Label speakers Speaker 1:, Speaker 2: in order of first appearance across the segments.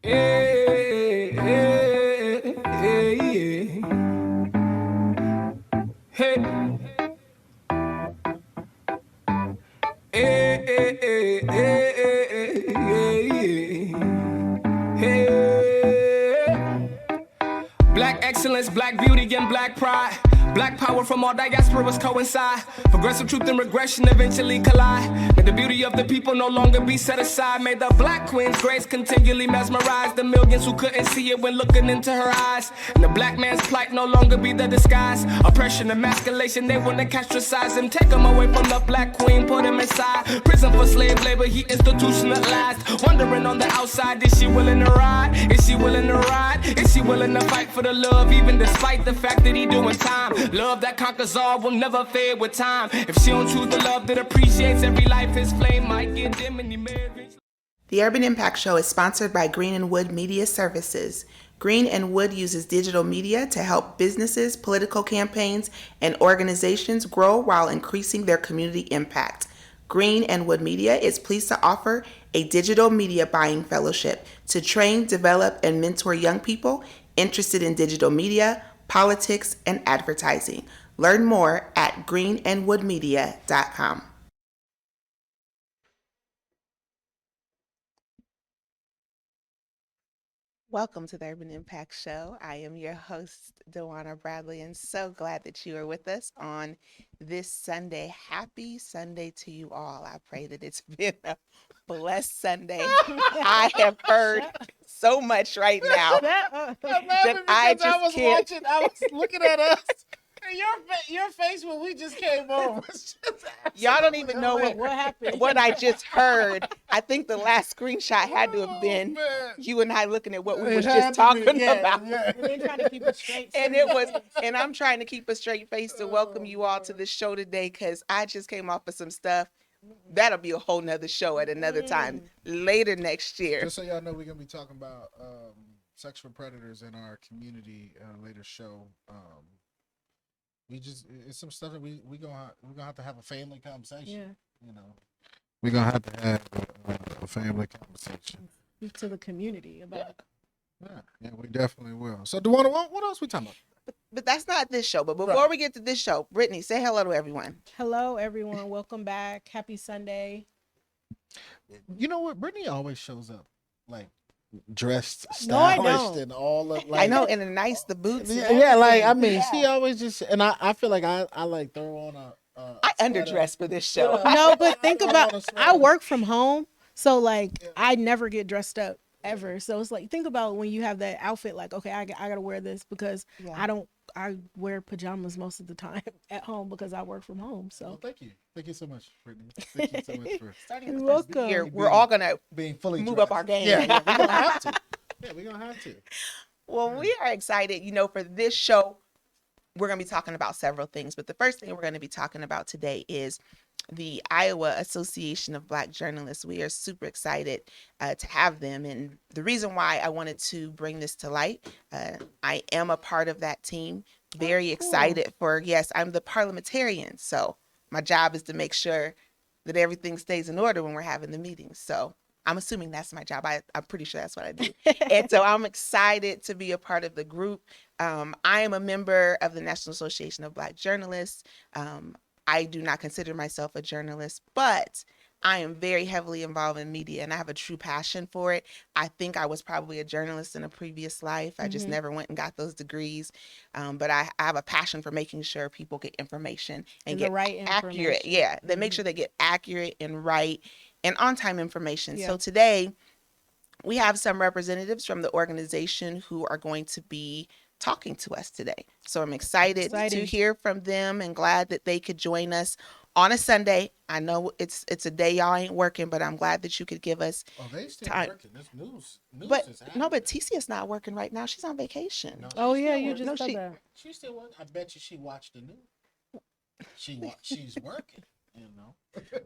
Speaker 1: Hey, hey, hey, hey, hey, hey. Black excellence, black beauty, and black pride. Black power from all diasporas coincide. Progressive truth and regression eventually collide. May the beauty of the people no longer be set aside. May the black queen's grace continually mesmerize the millions who couldn't see it when looking into her eyes. And the black man's plight no longer be the disguise. Oppression, emasculation, they wanna castricize him. Take him away from the black queen, put him inside prison for slave labor, he institutionalized. Wondering on the outside, is she willing to ride? Is she willing to ride? Is she willing to fight for the love, even despite the fact that he doing time? Love that conquers all will never fade with time. If she don't choose the love that appreciates every life, his flame might get dim and he may reach.
Speaker 2: The Urban Impact Show is sponsored by Green and Wood Media Services. Green and Wood uses digital media to help businesses, political campaigns, and organizations grow while increasing their community impact. Green and Wood Media is pleased to offer a digital media buying fellowship to train, develop, and mentor young people interested in digital media, politics, and advertising. Learn more at greenandwoodmedia.com. Welcome to the Urban Impact Show. I am your host, Dewana Bradley, and so glad that you are with us on this Sunday. Happy Sunday to you all. I pray that it's been a blessed Sunday. I have heard so much right now that I
Speaker 3: was looking at us. And your face when we just came over.
Speaker 2: Y'all don't even know what
Speaker 4: happened.
Speaker 2: What I just heard. I think the last screenshot had to have been you and I looking at what we were just talking about.
Speaker 4: Yeah. We're trying to keep it straight.
Speaker 2: And I'm trying to keep a straight face to welcome you all to the show today, because I just came off of some stuff. That'll be a whole nother show at another time later next year.
Speaker 3: Just so y'all know, we're gonna be talking about sexual predators in our community later show. It's some stuff that we're gonna have to have a family conversation.
Speaker 4: Yeah.
Speaker 3: You know, we're gonna have to have a family conversation.
Speaker 4: Speak to the community about it.
Speaker 3: Yeah, we definitely will. So, Dewana, what else we talking about?
Speaker 2: But that's not this show. But before we get to this show, Brittany, say hello to everyone.
Speaker 4: Hello, everyone. Welcome back. Happy Sunday.
Speaker 3: You know what? Brittany always shows up like dressed,
Speaker 4: No, I
Speaker 3: stylish,
Speaker 4: don't.
Speaker 3: and all of
Speaker 2: I know, and the boots.
Speaker 3: Yeah, like I mean, she always just, and I feel like I like throw on
Speaker 2: I underdress for this show.
Speaker 4: No, but think about, I
Speaker 3: sweater.
Speaker 4: work from home, so like I never get dressed up ever. So it's like, think about when you have that outfit, like, okay, I gotta wear this because I wear pajamas most of the time at home because I work from home. So
Speaker 3: well, thank you so much, Brittany. Thank you so much for
Speaker 2: starting
Speaker 4: You're
Speaker 2: the first
Speaker 4: welcome.
Speaker 2: year. We're all gonna
Speaker 3: being fully
Speaker 2: move
Speaker 3: dressed.
Speaker 2: up our game.
Speaker 3: Yeah, we're gonna have to. Yeah, we're gonna have to.
Speaker 2: Well, we are excited, for this show. We're going to be talking about several things, but the first thing we're going to be talking about today is the Iowa Association of Black Journalists. We are super excited to have them, and the reason why I wanted to bring this to light, I am a part of that team. Very excited for, yes, I'm the parliamentarian, so my job is to make sure that everything stays in order when we're having the meetings. So I'm assuming that's my job. I'm pretty sure that's what I do. And so I'm excited to be a part of the group. I am a member of the National Association of Black Journalists. I do not consider myself a journalist, but I am very heavily involved in media and I have a true passion for it. I think I was probably a journalist in a previous life. I just never went and got those degrees. But I have a passion for making sure people get information and get
Speaker 4: right
Speaker 2: accurate. Yeah, they make sure they get accurate and right and on-time information.
Speaker 4: Yeah.
Speaker 2: So today we have some representatives from the organization who are going to be talking to us today. So I'm excited to hear from them and glad that they could join us on a Sunday. I know it's a day y'all ain't working, but I'm glad that you could give us
Speaker 3: they still
Speaker 2: time.
Speaker 3: working. This news
Speaker 2: But
Speaker 3: is happening.
Speaker 2: but Ticia's not working right now. She's on vacation.
Speaker 3: No,
Speaker 4: Oh
Speaker 3: she's
Speaker 4: yeah,
Speaker 3: still
Speaker 4: you
Speaker 3: working.
Speaker 4: just said that.
Speaker 3: She's still working. I bet you she watched the news. She's working.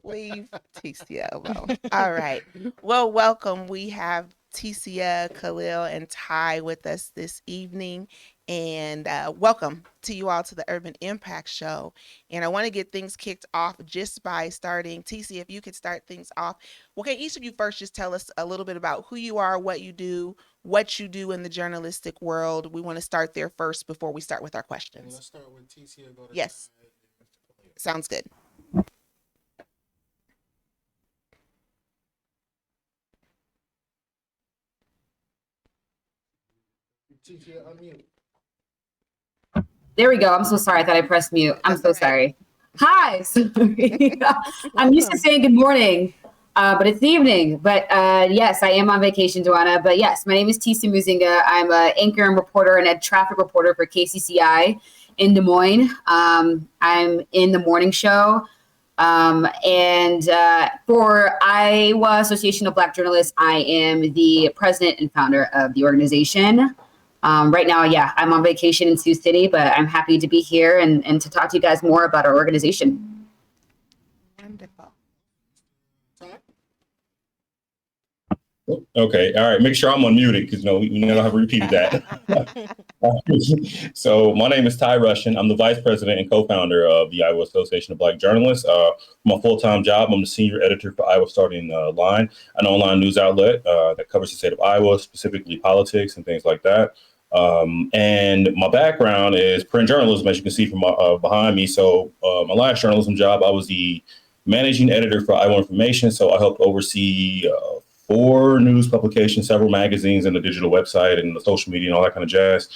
Speaker 2: Leave Ticia alone. All right. Well, welcome. We have Ticia, Khalil, and Ty with us this evening. and welcome to you all to the Urban Impact Show. And I want to get things kicked off just by starting. TC, if you could start things off. Okay, each of you first just tell us a little bit about who you are, what you do in the journalistic world. We want to start there first before we start with our questions.
Speaker 3: Let's start with TC and go to
Speaker 2: Yes. Sounds good.
Speaker 3: TC, unmute.
Speaker 5: There we go. I'm so sorry. I thought I pressed mute. I'm
Speaker 2: That's
Speaker 5: so
Speaker 2: all right.
Speaker 5: sorry. Hi. Sorry. I'm used to saying good morning, but it's the evening. But yes, I am on vacation, Joanna. But yes, my name is Tisa Muzinga. I'm an anchor and reporter and a traffic reporter for KCCI in Des Moines. I'm in the morning show. And for Iowa Association of Black Journalists, I am the president and founder of the organization. Right now, yeah, I'm on vacation in Sioux City, but I'm happy to be here and to talk to you guys more about our organization.
Speaker 2: Wonderful.
Speaker 6: Okay, all right. Make sure I'm unmuted because we never have repeated that. So my name is Ty Russian. I'm the vice president and co-founder of the Iowa Association of Black Journalists. My full-time job, I'm the senior editor for Iowa Starting Line, an online news outlet that covers the state of Iowa, specifically politics and things like that. And my background is print journalism, as you can see from behind me. So my last journalism job, I was the managing editor for Iowa Information. So I helped oversee 4 news publications, several magazines, and a digital website and the social media and all that kind of jazz.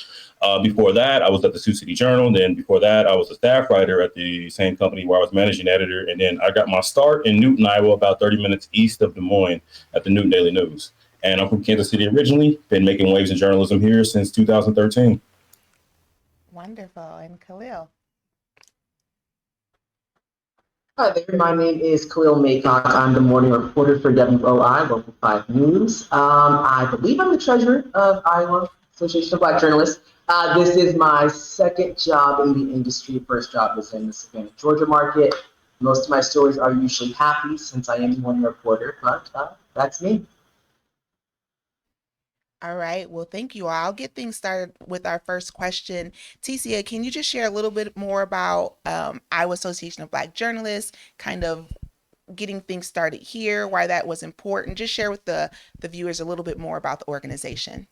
Speaker 6: Before that, I was at the Sioux City Journal. Then before that, I was a staff writer at the same company where I was managing editor. And then I got my start in Newton, Iowa, about 30 minutes east of Des Moines at the Newton Daily News. And I'm from Kansas City originally, been making waves in journalism here since 2013.
Speaker 2: Wonderful. And Khalil.
Speaker 7: Hi there, my name is Khalil Maycock. I'm the morning reporter for WOI Local 5 News. I believe I'm the treasurer of Iowa Association of Black Journalists. This is my second job in the industry. First job was in the Savannah, Georgia market. Most of my stories are usually happy since I am the morning reporter, but that's me.
Speaker 2: All right. Well, thank you all. I'll get things started with our first question. TCA, can you just share a little bit more about Iowa Association of Black Journalists, kind of getting things started here, why that was important? Just share with the viewers a little bit more about the organization.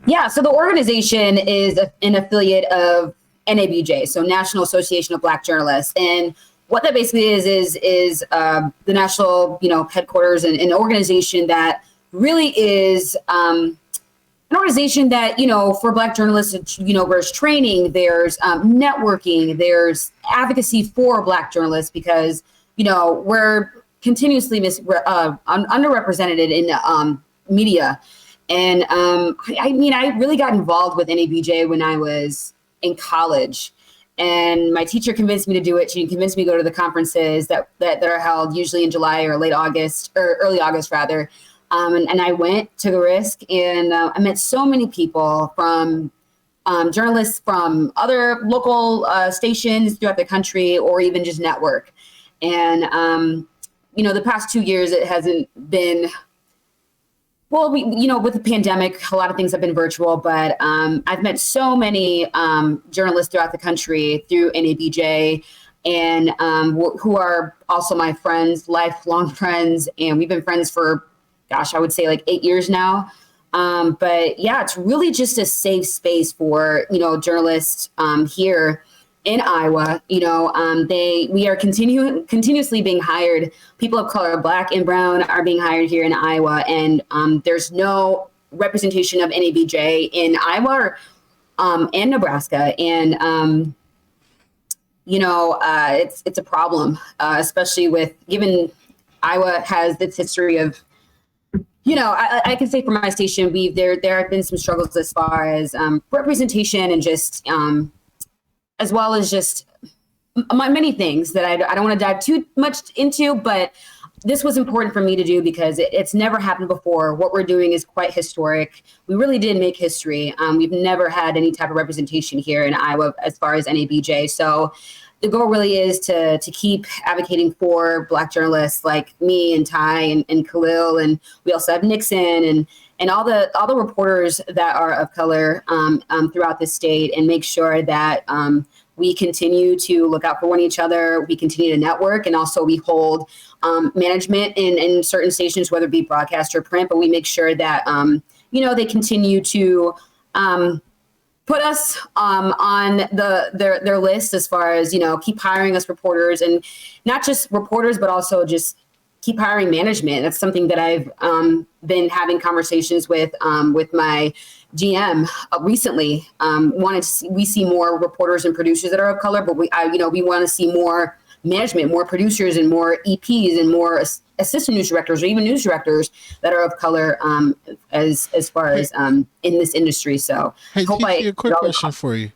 Speaker 5: Yeah, so the organization is an affiliate of NABJ, so National Association of Black Journalists. And what that basically is the national, headquarters and an organization that really is an organization that, for Black journalists, there's training, there's networking, there's advocacy for Black journalists because, we're continuously underrepresented in media. And I really got involved with NABJ when I was in college. And my teacher convinced me to do it. She convinced me to go to the conferences that are held usually in July or late August, or early August rather. And I went, took a risk, and I met so many people from journalists from other local stations throughout the country, or even just network. And, the past 2 years, it hasn't been, well, with the pandemic, a lot of things have been virtual, but I've met so many journalists throughout the country through NABJ, and who are also my friends, lifelong friends. And we've been friends for, I would say like 8 years now. But yeah, it's really just a safe space for, journalists here in Iowa. We are continuously being hired. People of color, Black and brown, are being hired here in Iowa. And there's no representation of NABJ in Iowa and Nebraska. And, it's a problem, especially given Iowa has this history of, I can say for my station, there have been some struggles as far as representation and just as well as just many things that I don't want to dive too much into, but this was important for me to do because it's never happened before. What we're doing is quite historic. We really did make history. We've never had any type of representation here in Iowa as far as NABJ. So the goal really is to keep advocating for Black journalists like me and Ty and Khalil, and we also have Nixon and all the reporters that are of color throughout the state, and make sure that we continue to look out for one each other. We continue to network, and also we hold management in certain stations, whether it be broadcast or print, but we make sure that, they continue to put us on their list as far as, keep hiring us reporters, and not just reporters, but also just keep hiring management. That's something that I've been having conversations with my GM recently. We see more reporters and producers that are of color, but we want to see more management, more producers, and more EPs, and more assistant news directors, or even news directors that are of color, as far as in this industry. So,
Speaker 3: hey, a quick question for you.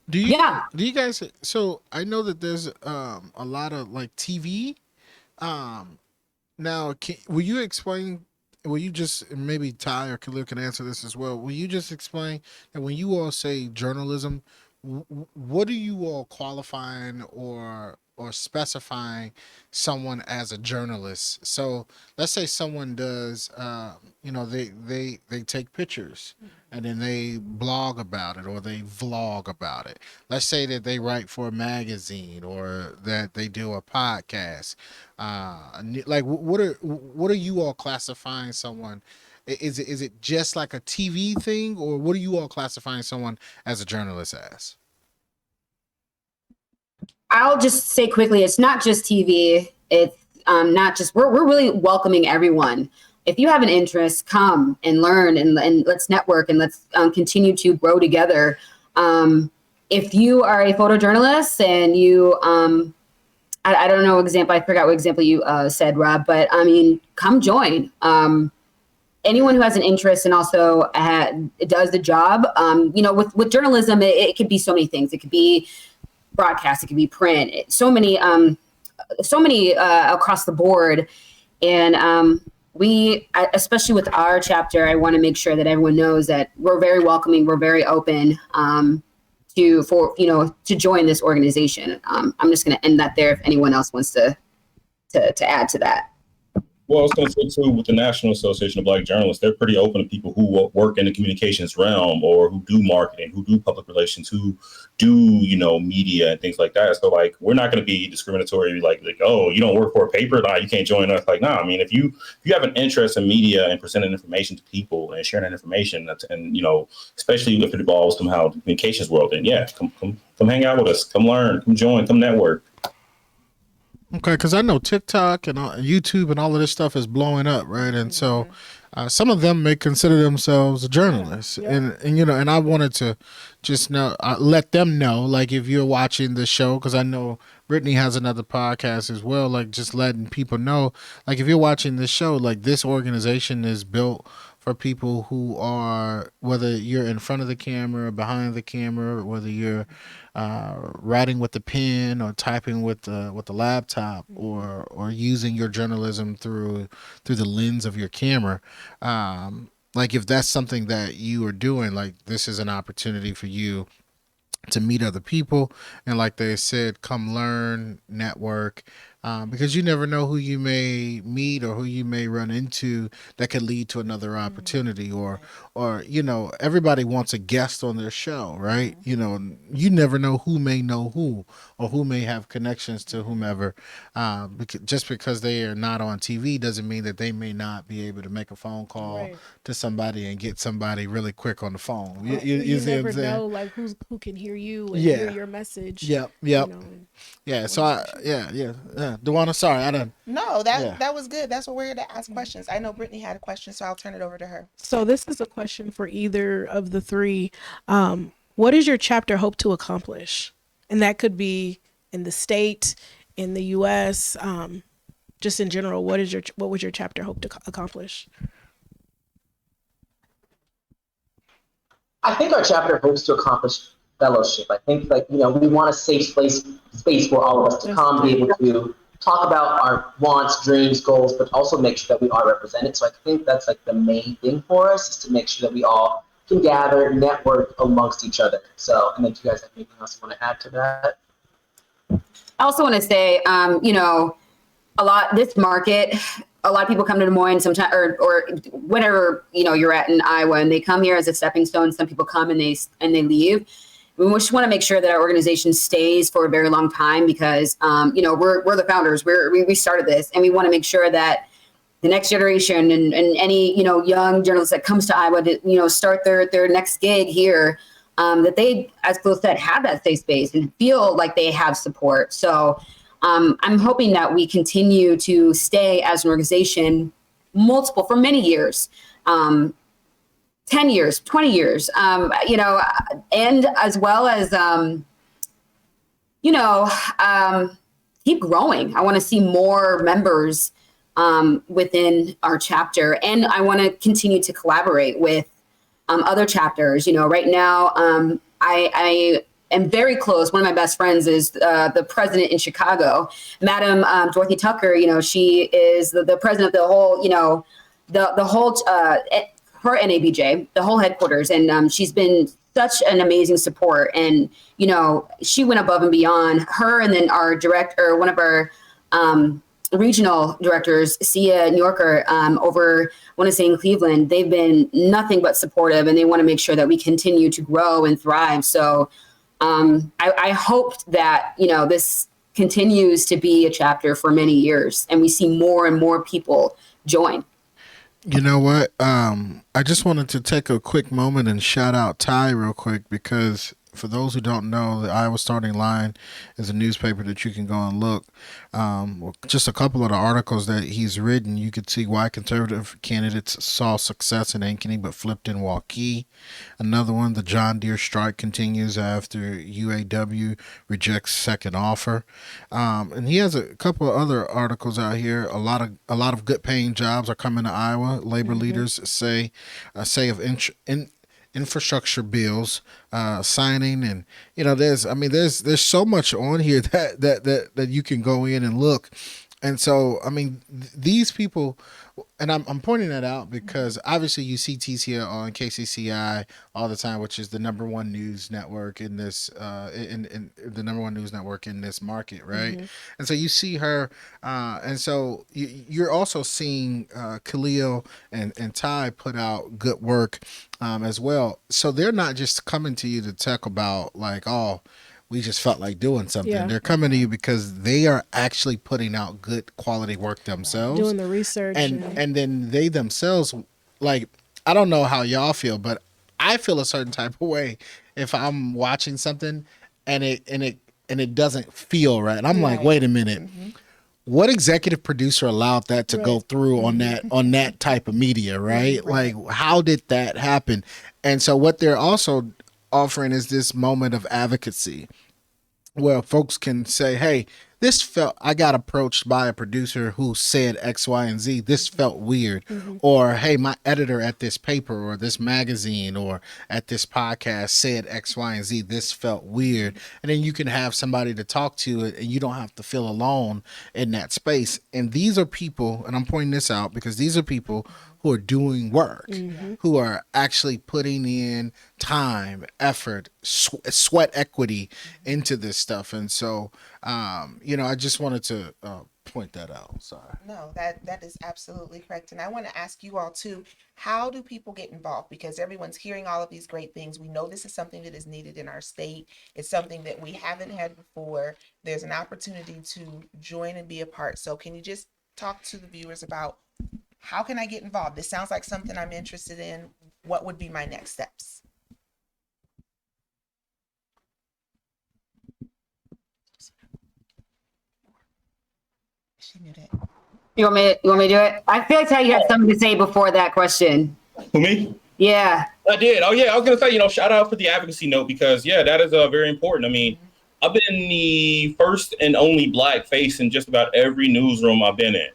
Speaker 3: Do you guys? So I know that there's a lot of like TV. Now, will you explain? Will you just, maybe Ty or Khalil can answer this as well? Will you just explain that when you all say journalism, what are you all qualifying or specifying someone as a journalist? So let's say someone does, they take pictures and then they blog about it, or they vlog about it. Let's say that they write for a magazine, or that they do a podcast. Like, what are you all classifying someone? Is it just like a TV thing, or what are you all classifying someone as a journalist as?
Speaker 5: I'll just say quickly, it's not just TV. It's not just, we're really welcoming everyone. If you have an interest, come and learn, and let's network, and let's continue to grow together. If you are a photojournalist and you, I don't know example, I forgot what example you said, Rob, but I mean, come join. Anyone who has an interest and also does the job, with journalism, it could be so many things. It could be broadcast, it could be print, so many across the board. And we, especially with our chapter, I want to make sure that everyone knows that we're very welcoming, we're very open to join this organization. I'm just going to end that there if anyone else wants to add to that.
Speaker 6: Well, I was going to say, too, with the National Association of Black Journalists, they're pretty open to people who work in the communications realm, or who do marketing, who do public relations, who do, media and things like that. So, like, we're not going to be discriminatory, like, oh, you don't work for a paper? Nah, you can't join us. Like, nah, I mean, if you have an interest in media and presenting information to people and sharing that information, and, especially if it involves somehow the communications world, then, yeah, come hang out with us. Come learn. Come join. Come network.
Speaker 3: Okay, because I know TikTok and YouTube and all of this stuff is blowing up, right? And so some of them may consider themselves a journalist. Yeah. And I wanted to just let them know, like, if you're watching the show, because I know Brittany has another podcast as well, like, just letting people know, like, if you're watching this show, like, this organization is built for people who are, whether you're in front of the camera or behind the camera, whether you're writing with the pen or typing with the laptop, or using your journalism through the lens of your camera. Like, if that's something that you are doing, like, this is an opportunity for you to meet other people, and, like they said, come learn, network, because you never know who you may meet or who you may run into that could lead to another opportunity, or everybody wants a guest on their show, right? You never know who may know who, or who may have connections to whomever. Just because they are not on TV doesn't mean that they may not be able to make a phone call to somebody and get somebody really quick on the phone. You
Speaker 4: never know, like, who can hear you and hear your message.
Speaker 3: Yep. Yeah. So Dewana, sorry, I done.
Speaker 2: No, that was good. That's what we're here to ask questions. I know Brittany had a question, so I'll turn it over to her.
Speaker 4: So this is a question for either of the three. What does your chapter hope to accomplish? And that could be in the state, in the U.S., just in general. What would your chapter hope to accomplish?
Speaker 7: I think our chapter hopes to accomplish fellowship. I think, we want a safe space for all of us to come, be able to talk about our wants, dreams, goals, but also make sure that we are represented. So I think that's, like, the main thing for us, is to make sure that we all can gather, network amongst each other. So, and if you guys have anything else you want to add to that?
Speaker 5: I also want to say, this market, a lot of people come to Des Moines sometimes, or whenever, you're at in Iowa, and they come here as a stepping stone. Some people come and they leave. We just want to make sure that our organization stays for a very long time because, we're the founders. We started this, and we want to make sure that the next generation and any, young journalist that comes to Iowa to, start their next gig here, that they, as Phil said, have that safe space and feel like they have support. So I'm hoping that we continue to stay as an organization for many years. 10 years, 20 years, and as well as, keep growing. I want to see more members within our chapter, and I want to continue to collaborate with other chapters. Right now, I am very close. One of my best friends is the president in Chicago, Madam Dorothy Tucker. She is the president of the whole, the whole her NABJ, the whole headquarters. And she's been such an amazing support. And, she went above and beyond. Her and then our director, one of our regional directors, Sia New Yorker, over, I want to say in Cleveland, they've been nothing but supportive, and they want to make sure that we continue to grow and thrive. So I hope that, this continues to be a chapter for many years, and we see more and more people join.
Speaker 3: You know what? I just wanted to take a quick moment and shout out Ty real quick, because for those who don't know, the Iowa Starting Line is a newspaper that you can go and look. Just a couple of the articles that he's written, you could see why conservative candidates saw success in Ankeny but flipped in Waukee. Another one, the John Deere strike continues after UAW rejects second offer. And he has a couple of other articles out here. A lot of good paying jobs are coming to Iowa. Labor leaders say of infrastructure bills signing, and there's so much on here that you can go in and look. And so these people, and I'm pointing that out because obviously you see TCL on KCCI all the time, which is the number one news network in this in the number one news network in this market, right? Mm-hmm. And so you see her, and so you're also seeing Khalil and Ty put out good work as well. So they're not just coming to you to talk about like, oh, we just felt like doing something. Yeah. They're coming to you because they are actually putting out good quality work themselves.
Speaker 4: Doing the research.
Speaker 3: And then they themselves, like, I don't know how y'all feel, but I feel a certain type of way if I'm watching something and it doesn't feel right. And I'm like, wait a minute. Mm-hmm. What executive producer allowed that to go through on that type of media, right? Like, how did that happen? And so what they're also offering is this moment of advocacy where folks can say, hey, I got approached by a producer who said X, Y, and Z. This felt weird. Mm-hmm. Or, hey, my editor at this paper or this magazine or at this podcast said X, Y, and Z. This felt weird. And then you can have somebody to talk to, and you don't have to feel alone in that space. And these are people, and I'm pointing this out because these are people who are doing work, mm-hmm. who are actually putting in time, effort, sweat equity into this stuff. And so, I just wanted to point that out. Sorry.
Speaker 2: No, that is absolutely correct. And I want to ask you all too, how do people get involved? Because everyone's hearing all of these great things. We know this is something that is needed in our state. It's something that we haven't had before. There's an opportunity to join and be a part. So can you just talk to the viewers about how can I get involved? This sounds like something I'm interested in. What would be my next steps? She knew that.
Speaker 5: You want me to do it? I feel like Ty, you had something to say before that question.
Speaker 6: For me?
Speaker 5: Yeah.
Speaker 6: I did. Oh yeah, I was gonna say, shout out for the advocacy note because that is very important. I mean, I've been the first and only Black face in just about every newsroom I've been in.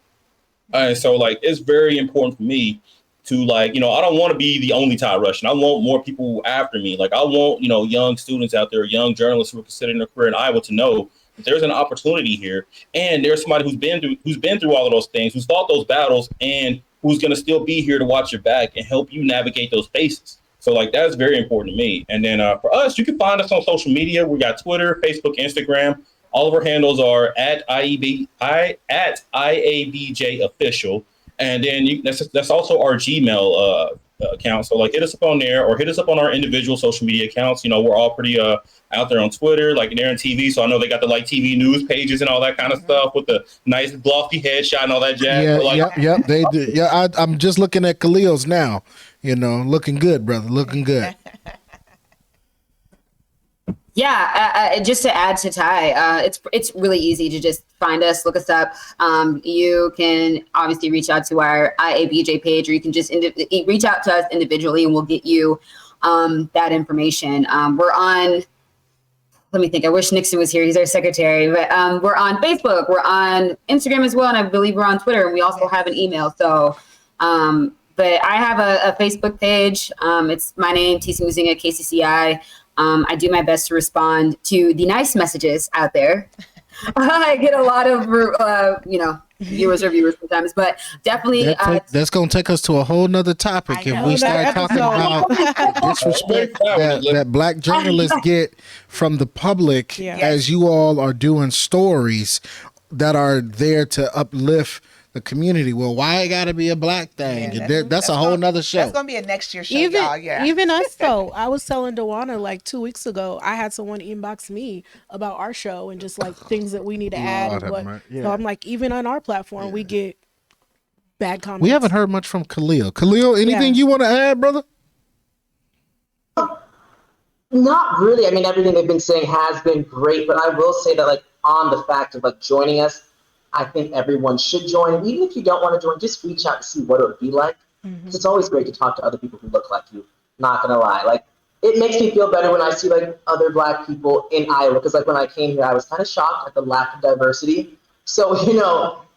Speaker 6: So it's very important for me to I don't want to be the only Ty Russian. I want more people after me. I want, young students out there, young journalists who are considering their career in Iowa to know that there's an opportunity here. And there's somebody who's been through all of those things, who's fought those battles, and who's going to still be here to watch your back and help you navigate those spaces. So that's very important to me. And then for us, you can find us on social media. We got Twitter, Facebook, Instagram. All of our handles are at IABJ official. And then that's also our Gmail account. So like hit us up on there or hit us up on our individual social media accounts. We're all pretty out there on Twitter, like they're in TV. So I know they got the like TV news pages and all that kind of stuff with the nice lofty headshot and all that jazz.
Speaker 3: Yeah,
Speaker 6: Like,
Speaker 3: yep, they do. Yeah, I'm just looking at Khalil's now. Looking good, brother. Looking good.
Speaker 5: Yeah, just to add to Ty, it's really easy to just find us, look us up. You can obviously reach out to our IABJ page, or you can just reach out to us individually, and we'll get you that information. We're on. Let me think. I wish Nixon was here. He's our secretary. But we're on Facebook. We're on Instagram as well, and I believe we're on Twitter. And we also have an email. So, but I have a Facebook page. It's my name, TC Muzinga, KCCI. I do my best to respond to the nice messages out there. I get a lot of, viewers sometimes, but definitely.
Speaker 3: That's going to take us to a whole nother topic if we start talking about disrespect that Black journalists get from the public as you all are doing stories that are there to uplift the community. Well, why it gotta be a Black thing? Yeah, that's a whole nother show.
Speaker 2: That's gonna be a next year show, y'all. Yeah.
Speaker 4: Even us though. I was telling Dewana like 2 weeks ago, I had someone inbox me about our show and just like things that we need to add. So I'm like, even on our platform, we get bad comments.
Speaker 3: We haven't heard much from Khalil. Khalil, anything you want to add, brother?
Speaker 7: Not really. I mean, everything they've been saying has been great, but I will say that like on the fact of like joining us, I think everyone should join. And even if you don't want to join, just reach out to see what it would be like. Mm-hmm. It's always great to talk to other people who look like you. Not gonna lie, like it makes me feel better when I see like other Black people in Iowa. Because like when I came here, I was kind of shocked at the lack of diversity. So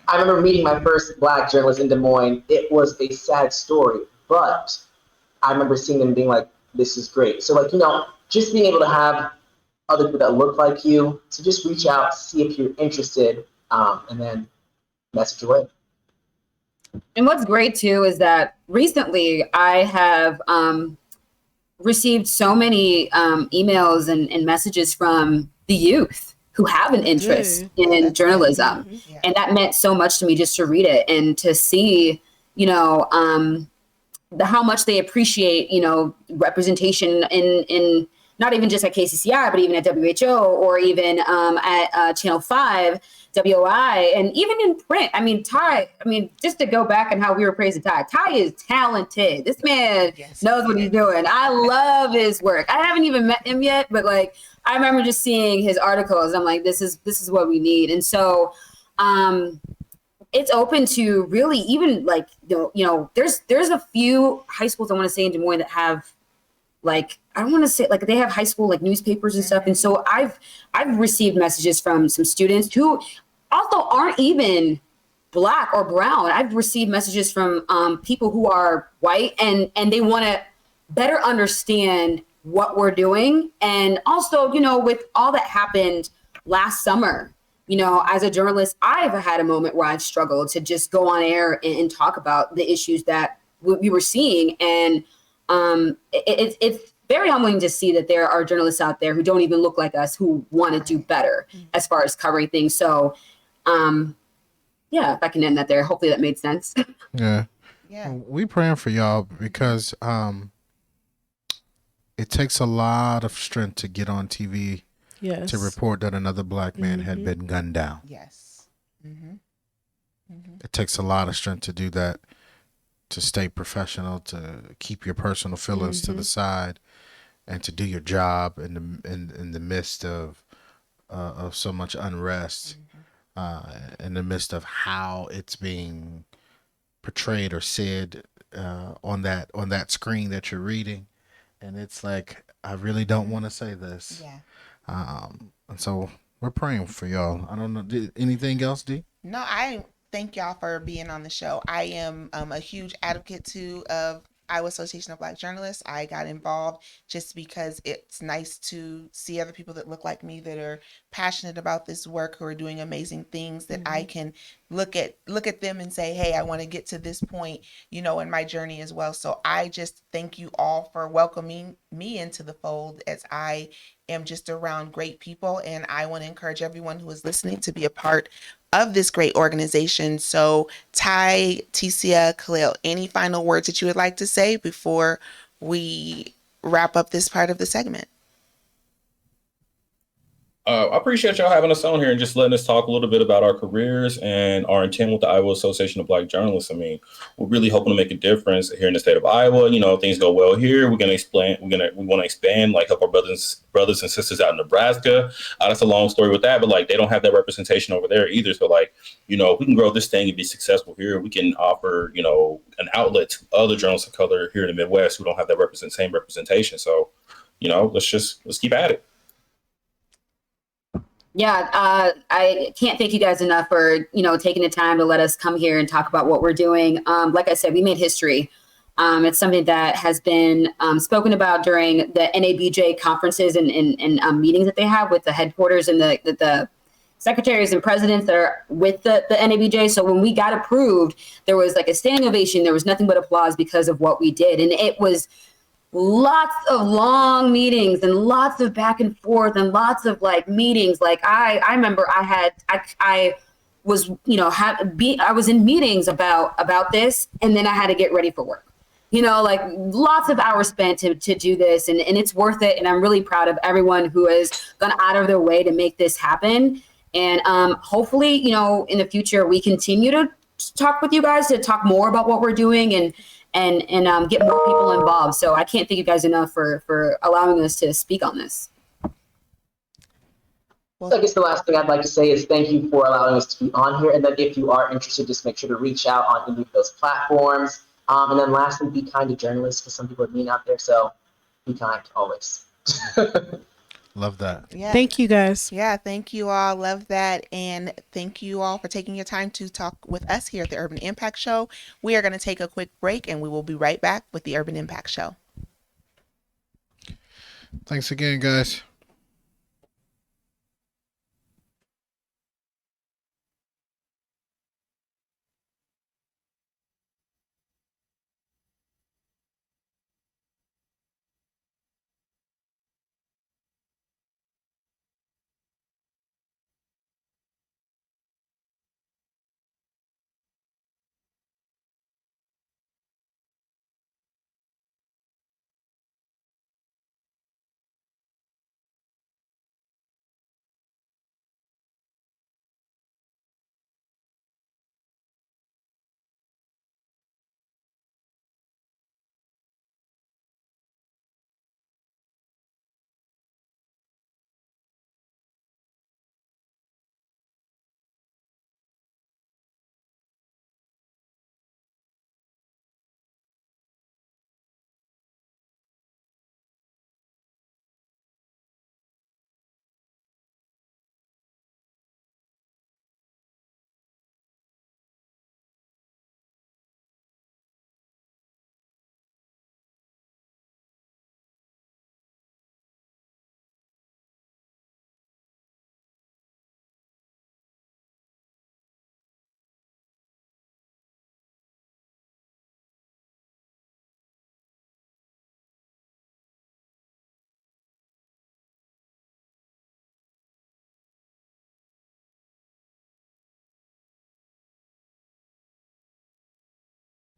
Speaker 7: I remember meeting my first Black journalist in Des Moines. It was a sad story, but I remember seeing them being like, "This is great." So like just being able to have other people that look like you, so just reach out, see if you're interested. And then message away.
Speaker 5: And what's great too is that recently I have received so many emails and messages from the youth who have an interest in journalism. Mm-hmm. Yeah. And that meant so much to me just to read it and to see, how much they appreciate, representation in not even just at KCCI, but even at WHO or even at Channel 5, WOI, and even in print. I mean, Ty, just to go back and how we were praising Ty is talented. This man knows what he's doing. I love his work. I haven't even met him yet, but like, I remember just seeing his articles. I'm like, this is what we need. And so it's open to really even like, there's a few high schools I want to say in Des Moines that have like, I don't want to say like they have high school like newspapers and stuff. And so I've received messages from some students who also aren't even Black or brown. I've received messages from people who are white and they want to better understand what we're doing. And also, with all that happened last summer, as a journalist, I've had a moment where I've struggled to just go on air and talk about the issues that we were seeing. And it's very humbling to see that there are journalists out there who don't even look like us who want to do better as far as covering things. So, if I can end that there, hopefully that made sense.
Speaker 3: Yeah. We praying for y'all because it takes a lot of strength to get on TV to report that another Black man had been gunned down.
Speaker 2: Yes. Mm-hmm. Mm-hmm.
Speaker 3: It takes a lot of strength to do that, to stay professional, to keep your personal feelings to the side, and to do your job in the midst of so much unrest, in the midst of how it's being portrayed or said on that screen that you're reading, and it's like, I really don't want to say this.
Speaker 2: Yeah.
Speaker 3: And so we're praying for y'all. I don't know. Anything else, D?
Speaker 2: No, I thank y'all for being on the show. I am a huge advocate too of Iowa Association of Black Journalists. I got involved just because it's nice to see other people that look like me that are passionate about this work, who are doing amazing things, that I can look at them and say, hey, I want to get to this point, in my journey as well. So I just thank you all for welcoming me into the fold, as I am just around great people, and I want to encourage everyone who is listening to be a part of this great organization. So Ty, Ticia, Khalil, any final words that you would like to say before we wrap up this part of the segment?
Speaker 6: I appreciate y'all having us on here and just letting us talk a little bit about our careers and our intent with the Iowa Association of Black Journalists. I mean, we're really hoping to make a difference here in the state of Iowa. You know, if things go well here, we want to expand, like help our brothers and sisters out in Nebraska. That's a long story with that, but like they don't have that representation over there either. So like, you know, if we can grow this thing and be successful here, we can offer, you know, an outlet to other journalists of color here in the Midwest who don't have that same representation. So, you know, let's keep at it.
Speaker 5: Yeah, I can't thank you guys enough for, you know, taking the time to let us come here and talk about what we're doing. Like I said, we made history. It's something that has been spoken about during the NABJ conferences and meetings that they have with the headquarters and the secretaries and presidents that are with the NABJ. So when we got approved, there was like a standing ovation. There was nothing but applause because of what we did. And it was lots of long meetings and lots of back and forth and lots of like meetings. Like I remember I was, you know, I was in meetings about this, and then I had to get ready for work, you know, like lots of hours spent to do this, and it's worth it. And I'm really proud of everyone who has gone out of their way to make this happen. And hopefully, you know, in the future, we continue to talk with you guys to talk more about what we're doing and get more people involved. So I can't thank you guys enough for allowing us to speak on this.
Speaker 7: Well, I guess the last thing I'd like to say is thank you for allowing us to be on here. And then if you are interested, just make sure to reach out on any of those platforms. And then lastly, be kind to journalists, because some people are mean out there. So be kind always.
Speaker 3: Love that.
Speaker 2: Yeah.
Speaker 4: Thank you guys.
Speaker 2: Yeah, thank you all. Love that. And thank you all for taking your time to talk with us here at the Urban Impact Show. We are going to take a quick break, and we will be right back with the Urban Impact Show.
Speaker 3: Thanks again, guys.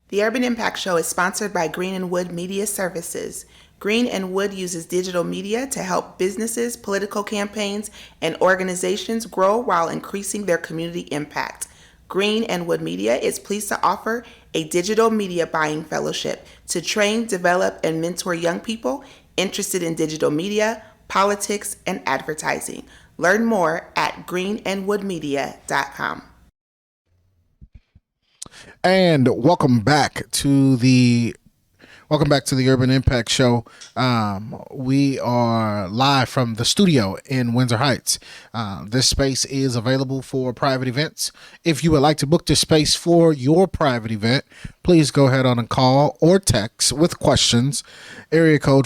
Speaker 2: The Urban Impact Show is sponsored by Green and Wood Media Services. Green and Wood uses digital media to help businesses, political campaigns, and organizations grow while increasing their community impact. Green and Wood Media is pleased to offer a digital media buying fellowship to train, develop, and mentor young people interested in digital media, politics, and advertising. Learn more at greenandwoodmedia.com.
Speaker 3: And welcome back to the Urban Impact Show. We are live from the studio in Windsor Heights. This space is available for private events. If you would like to book this space for your private event, please go ahead on and call or text with questions. Area code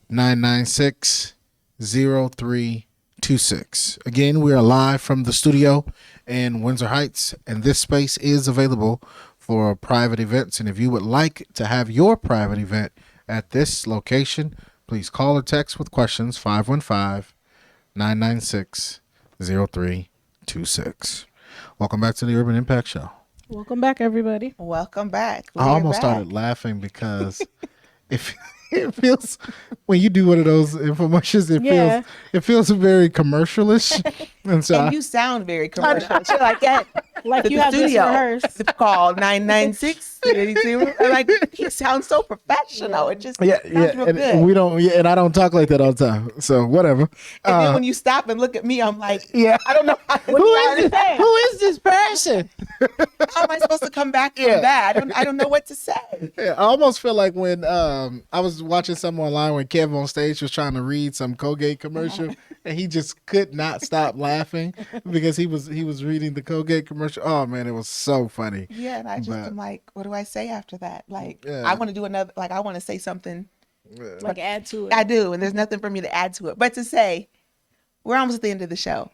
Speaker 3: 515-996-0326. Again, we are live from the studio in Windsor Heights, and this space is available for private events. And if you would like to have your private event at this location. Please call or text with questions 515-996-0326. Welcome back to the Urban Impact Show.
Speaker 4: Welcome back, everybody.
Speaker 2: Welcome back.
Speaker 3: I almost started laughing because it feels when you do one of those infomercials, it feels very commercialish, and so
Speaker 2: And you sound very commercial. You're like that.
Speaker 4: Like
Speaker 2: To
Speaker 4: you
Speaker 2: the
Speaker 4: have this
Speaker 2: studio.
Speaker 4: rehearsed.
Speaker 2: It's called 996-82. I'm like, he sounds so professional. It just sounds real
Speaker 3: and
Speaker 2: good.
Speaker 3: we don't, and I don't talk like that all the time. So whatever.
Speaker 2: And then when you stop and look at me, I'm like,
Speaker 3: Yeah.
Speaker 2: I don't know what
Speaker 3: Who
Speaker 2: you
Speaker 3: is
Speaker 2: say.
Speaker 3: Who is this person?
Speaker 2: How am I supposed to come back from that? I don't know what to say.
Speaker 3: Yeah, I almost feel like when I was watching something online when Kev on stage was trying to read some Colgate commercial and he just could not stop laughing because he was reading the Colgate commercial. Oh man, it was so funny.
Speaker 2: Yeah, and I just
Speaker 3: But-
Speaker 2: am like, what do I say after that? Like,
Speaker 3: Yeah.
Speaker 2: I want to do another, like, I want to say something.
Speaker 4: Like add to it.
Speaker 2: I do, and there's nothing for me to add to it. But to say, we're almost at the end of the show,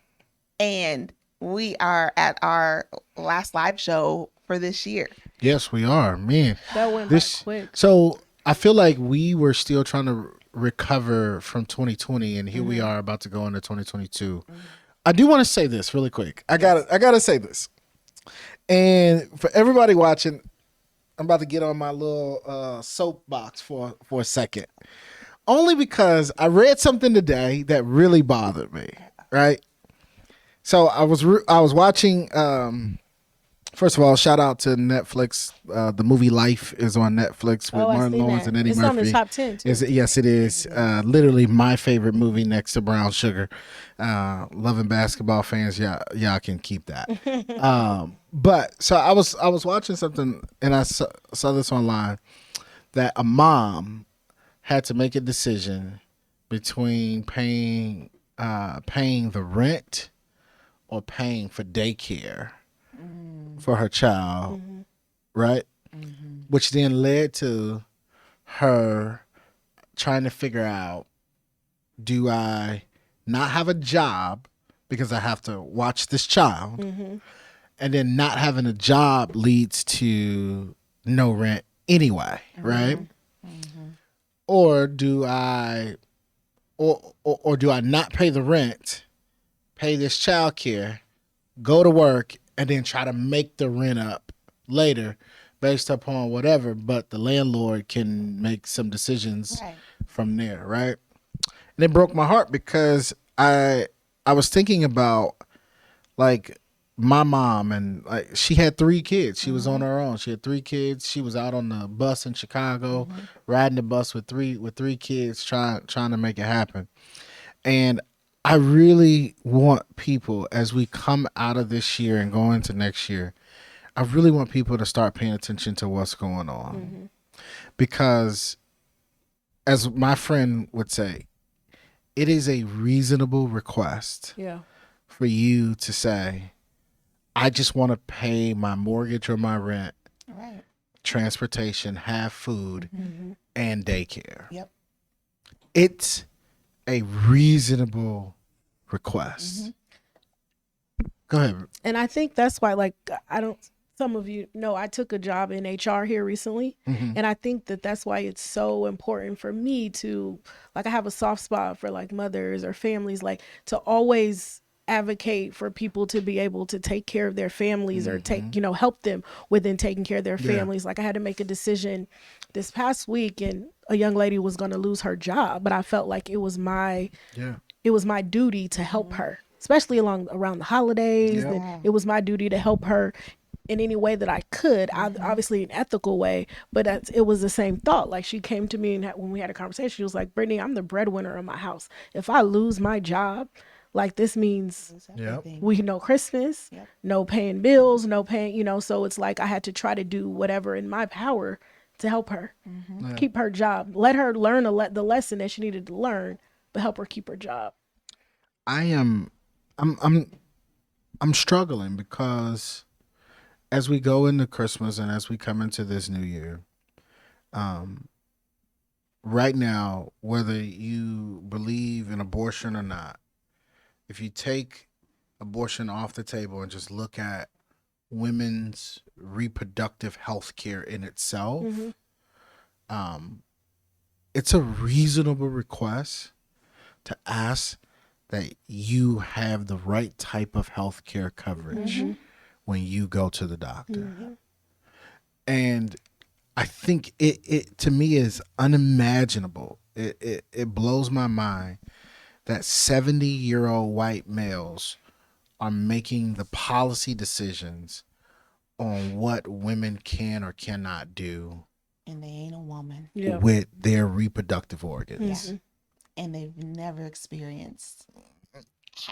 Speaker 2: and we are at our last live show for this year.
Speaker 3: Yes, we are. Man,
Speaker 4: That went
Speaker 3: this
Speaker 4: by quick.
Speaker 3: So I feel like we were still trying to recover from 2020, and here we are about to go into 2022. I do want to say this really quick. I gotta say this. And for everybody watching, I'm about to get on my little soapbox for a second. Only because I read something today that really bothered me, right? So I was watching first of all, shout out to Netflix. The movie Life is on Netflix with
Speaker 4: Oh, I
Speaker 3: Martin
Speaker 4: seen
Speaker 3: Lawrence
Speaker 4: that.
Speaker 3: and Eddie
Speaker 4: It's
Speaker 3: Murphy.
Speaker 4: on the top 10 too.
Speaker 3: Yes, it is. Literally my favorite movie next to Brown Sugar. Loving basketball fans, y'all can keep that. But so I was watching something and I saw this online that a mom had to make a decision between paying the rent or paying for daycare for her child, right? Which then led to her trying to figure out, do I not have a job because I have to watch this child? And then not having a job leads to no rent anyway, right? Or do I or do I not pay the rent, pay this child care, go to work, and then try to make the rent up later based upon whatever, but the landlord can make some decisions from there, right? And it broke my heart because I was thinking about like my mom, and like she had 3 kids. She was on her own. She had 3 kids. She was out on the bus in Chicago, riding the bus with three kids, trying to make it happen. And I really want people, as we come out of this year and go into next year, I really want people to start paying attention to what's going on. Because as my friend would say, it is a reasonable request
Speaker 4: Yeah.
Speaker 3: for you to say, I just want to pay my mortgage or my rent,
Speaker 2: Right.
Speaker 3: transportation, have food, and daycare.
Speaker 2: Yep.
Speaker 3: It's a reasonable request. Go ahead.
Speaker 4: And I think that's why, like, some of you know, I took a job in HR here recently. And I think that that's why it's so important for me to, like, I have a soft spot for like mothers or families, like to always advocate for people to be able to take care of their families or help them within taking care of their families. Like I had to make a decision this past week and a young lady was going to lose her job, but I felt like it was my duty to help her, especially around the holidays. And it was my duty to help her in any way that I could, obviously an ethical way, but it was the same thought. Like she came to me and when we had a conversation, she was like, Brittany, I'm the breadwinner of my house. If I lose my job, like this means we no Christmas, no paying bills, no paying, so it's like I had to try to do whatever in my power to help her keep her job, let her learn the lesson that she needed to learn, but help her keep her job.
Speaker 3: I'm struggling because as we go into Christmas and as we come into this new year, right now, whether you believe in abortion or not, if you take abortion off the table and just look at women's reproductive health care in itself, it's a reasonable request to ask that you have the right type of health care coverage when you go to the doctor. And I think it to me is unimaginable. It blows my mind that 70-year-old white males are making the policy decisions on what women can or cannot do
Speaker 2: And they ain't a woman.
Speaker 3: with their reproductive organs.
Speaker 2: And they've never experienced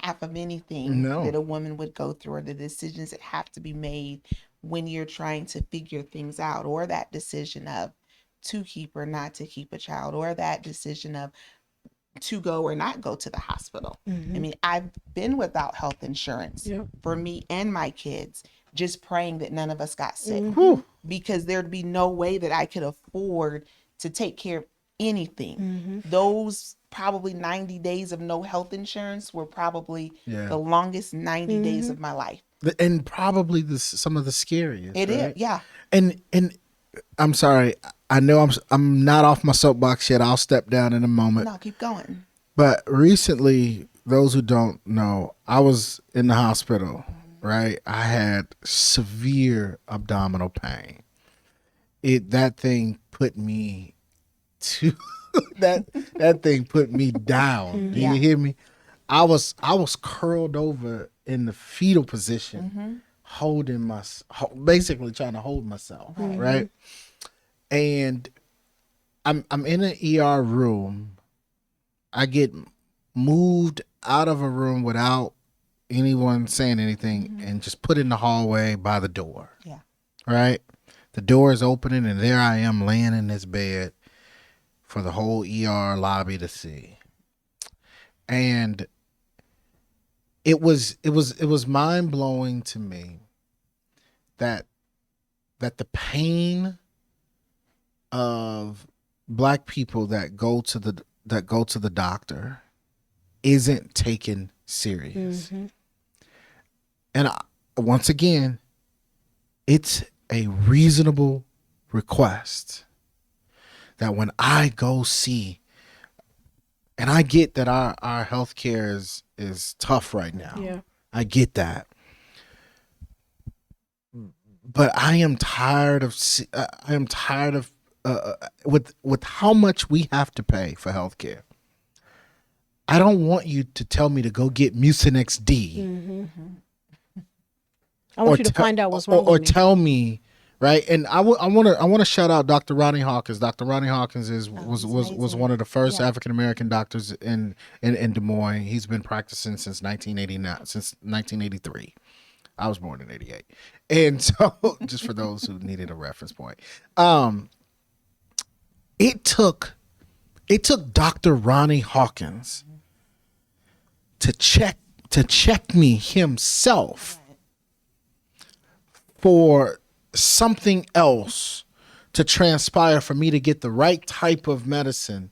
Speaker 2: half of anything that a woman would go through, or the decisions that have to be made when you're trying to figure things out, or that decision of to keep or not to keep a child, or that decision of to go or not go to the hospital. I mean, I've been without health insurance for me and my kids, just praying that none of us got sick, because there'd be no way that I could afford to take care of anything. Those probably 90 days of no health insurance were probably the longest 90 days of my life.
Speaker 3: And probably some of the scariest.
Speaker 2: It
Speaker 3: right?
Speaker 2: is, yeah.
Speaker 3: And I'm sorry, I know I'm not off my soapbox yet. I'll step down in a moment.
Speaker 2: No, keep going.
Speaker 3: But recently, those who don't know, I was in the hospital, right? I had severe abdominal pain. That thing put me to that thing put me down. Do you hear me? I was curled over in the fetal position, basically trying to hold myself, right? And I'm in an ER room. I get moved out of a room without anyone saying anything and just put in the hallway by the door.
Speaker 2: Yeah.
Speaker 3: Right? The door is opening and there I am laying in this bed for the whole ER lobby to see. And it was mind blowing to me that the pain of Black people that go to the doctor isn't taken serious. And once again, it's a reasonable request that when I go see, and I get that our healthcare is tough right now.
Speaker 4: Yeah.
Speaker 3: I get that. But I am tired of with how much we have to pay for healthcare. I don't want you to tell me to go get Mucinex D.
Speaker 4: I want you to find out what's wrong
Speaker 3: or
Speaker 4: with me.
Speaker 3: tell me, right? And I want to shout out Dr. Ronnie Hawkins. Dr. Ronnie Hawkins was one of the first African American doctors in Des Moines. He's been practicing since 1983. I was born in 88. And so just for those who needed a reference point. It took Dr. Ronnie Hawkins to check me himself for something else to transpire for me to get the right type of medicine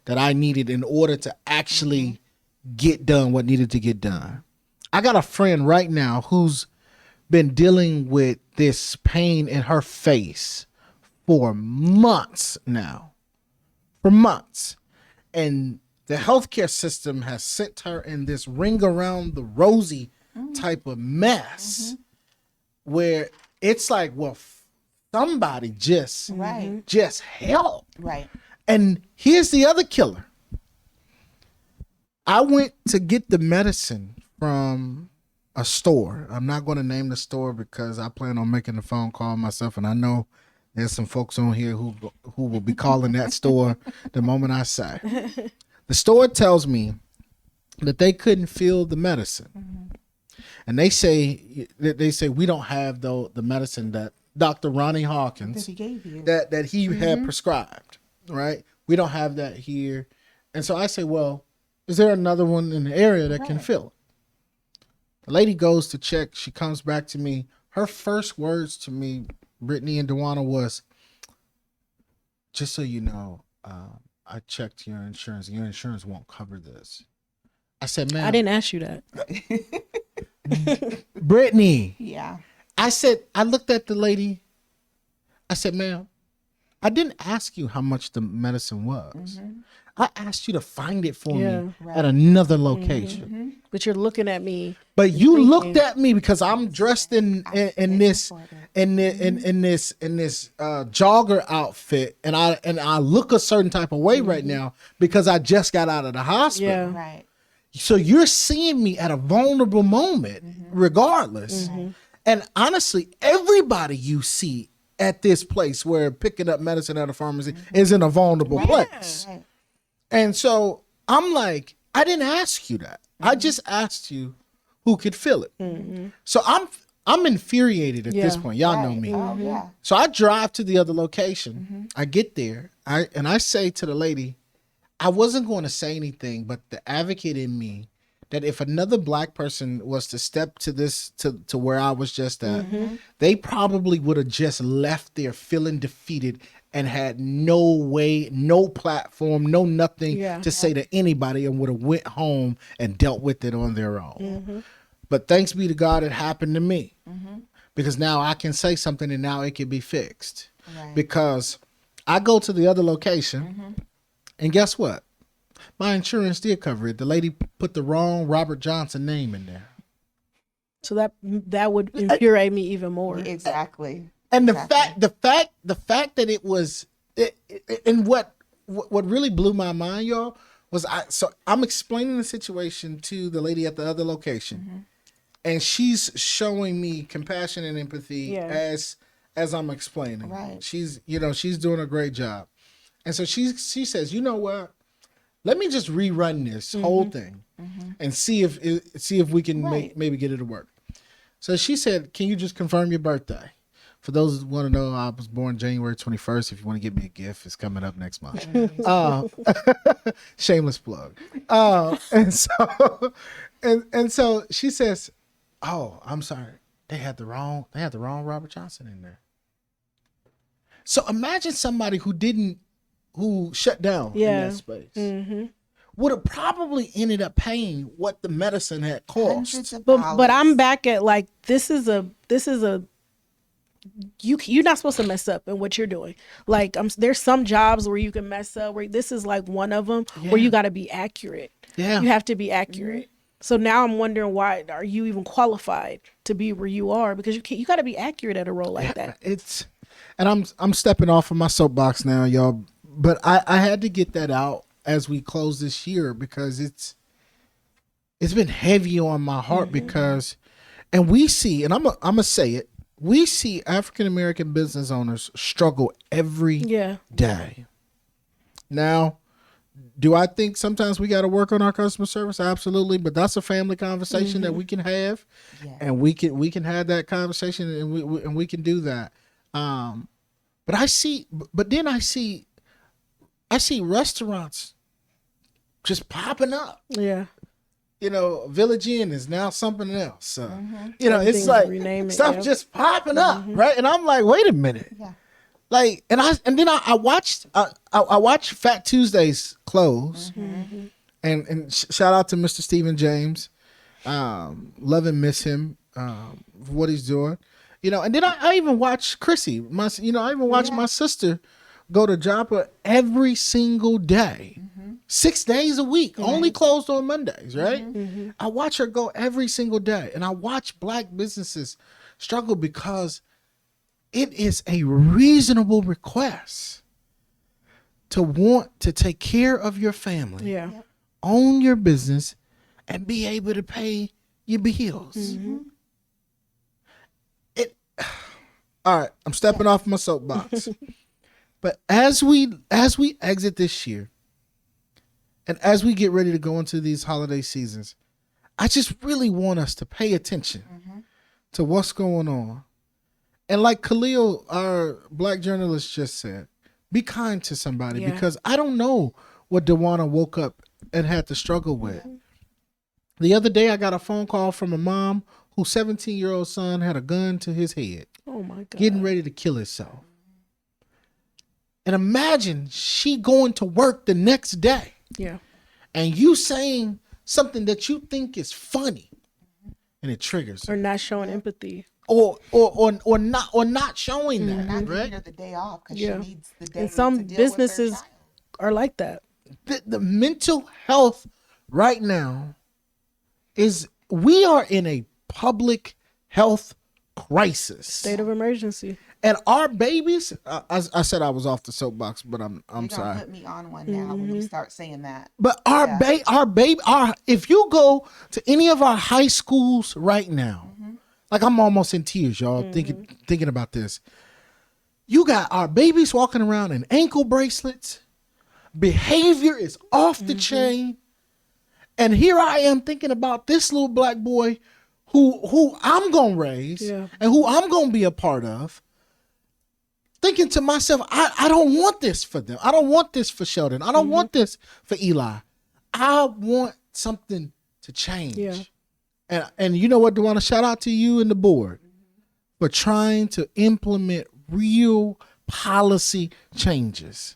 Speaker 3: that I needed in order to actually get done what needed to get done. I got a friend right now who's been dealing with this pain in her face for months now. For months. And the healthcare system has sent her in this ring around the rosy type of mess where it's like, well, somebody just help.
Speaker 2: Right.
Speaker 3: And here's the other killer. I went to get the medicine from a store. I'm not going to name the store because I plan on making a phone call myself, and I know there's some folks on here who will be calling that store the moment I say. The store tells me that they couldn't fill the medicine. And they say we don't have the medicine that Dr. Ronnie Hawkins
Speaker 2: That he gave you.
Speaker 3: that he had prescribed, right? We don't have that here. And so I say, well, is there another one in the area that can fill it? The lady goes to check. She comes back to me. Her first words to me, Brittany and Dewana, was, just so you know, I checked your insurance. Your insurance won't cover this. I said, ma'am.
Speaker 4: I didn't ask you that.
Speaker 3: Brittany.
Speaker 2: Yeah.
Speaker 3: I looked at the lady. I said, ma'am, I didn't ask you how much the medicine was. I asked you to find it for me at another location.
Speaker 4: But you're looking at me.
Speaker 3: But you looked at me because I'm dressed in this jogger outfit, and I look a certain type of way right now because I just got out of the hospital.
Speaker 4: Yeah.
Speaker 2: Right.
Speaker 3: So you're seeing me at a vulnerable moment, regardless. And honestly, everybody you see at this place where picking up medicine at a pharmacy is in a vulnerable place.
Speaker 2: Right.
Speaker 3: And so I'm like, I didn't ask you that. I just asked you who could feel it. So I'm infuriated at this point. Y'all know me.
Speaker 2: Oh, yeah.
Speaker 3: So I drive to the other location. I get there. I say to the lady, I wasn't going to say anything, but the advocate in me, that if another black person was to step to this to where I was just at, they probably would have just left there feeling defeated and had no way, no platform, no nothing to say to anybody, and would have went home and dealt with it on their own. But thanks be to God, it happened to me, because now I can say something and now it can be fixed.
Speaker 2: Right.
Speaker 3: Because I go to the other location, and guess what? My insurance did cover it. The lady put the wrong Robert Johnson name in there.
Speaker 4: So that would infuriate me even more.
Speaker 2: Exactly.
Speaker 3: And the fact that it was, and what really blew my mind, y'all, was I'm explaining the situation to the lady at the other location, and she's showing me compassion and empathy as I'm explaining.
Speaker 2: Right.
Speaker 3: She's doing a great job, and so she says, you know what? Let me just rerun this whole thing and see if we can maybe get it to work. So she said, can you just confirm your birthday? For those who want to know, I was born January 21st. If you want to give me a gift, it's coming up next month. Shameless plug. And so she says, oh, I'm sorry. They had the wrong Robert Johnson in there. So imagine somebody who shut down in that space. Would have probably ended up paying what the medicine had cost.
Speaker 4: But I'm back at like, this is a you're not supposed to mess up in what you're doing. Like there's some jobs where you can mess up, where this is like one of them where you got to be accurate. You have to be accurate. So now I'm wondering, why are you even qualified to be where you are? Because you got to be accurate at a role like that.
Speaker 3: And I'm stepping off of my soapbox now, y'all. But I had to get that out as we close this year, because it's been heavy on my heart, because, and we see, and I'm gonna say it, we see African American business owners struggle every day. Now, do I think sometimes we got to work on our customer service? Absolutely, but that's a family conversation that we can have, and we can have that conversation, and we can do that. But then I see restaurants just popping up.
Speaker 4: Yeah.
Speaker 3: Village Inn is now something else. It's like stuff just popping up, right? And I'm like, wait a minute. Yeah. Like, and then I watched Fat Tuesdays close, and shout out to Mr. Stephen James, love and miss him for what he's doing, And then I even watched Chrissy, I even watched my sister go to Joppa every single day, 6 days a week, only closed on Mondays, right? I watch her go every single day, and I watch black businesses struggle, because it is a reasonable request to want to take care of your family, own your business, and be able to pay your bills. All right, I'm stepping off my soapbox. But as we exit this year, and as we get ready to go into these holiday seasons, I just really want us to pay attention to what's going on. And like Khalil, our black journalist, just said, be kind to somebody, because I don't know what DeWanna woke up and had to struggle with. The other day, I got a phone call from a mom whose 17-year-old son had a gun to his head.
Speaker 4: Oh my God.
Speaker 3: Getting ready to kill himself. And imagine she going to work the next day.
Speaker 4: Yeah.
Speaker 3: And you saying something that you think is funny, and it triggers her.
Speaker 4: Or not showing empathy.
Speaker 3: not showing that,
Speaker 2: Not giving
Speaker 3: right?
Speaker 2: her the day off because
Speaker 4: Yeah.
Speaker 2: she needs the day
Speaker 4: And some
Speaker 2: to deal
Speaker 4: businesses
Speaker 2: with her child.
Speaker 4: are like that.
Speaker 3: The mental health right now is, we are in a public health crisis.
Speaker 4: State of emergency.
Speaker 3: And our babies, I said I was off the soapbox, but I'm
Speaker 2: You're
Speaker 3: sorry.
Speaker 2: gonna put me on one now when you start saying that.
Speaker 3: But if you go to any of our high schools right now, like I'm almost in tears, y'all, thinking about this. You got our babies walking around in ankle bracelets. Behavior is off the chain. And here I am thinking about this little black boy who I'm gonna raise and who I'm gonna be a part of. Thinking to myself, I don't want this for them. I don't want this for Sheldon. I don't want this for Eli. I want something to change.
Speaker 4: Yeah.
Speaker 3: And you know what, DeWanna? Shout out to you and the board for trying to implement real policy changes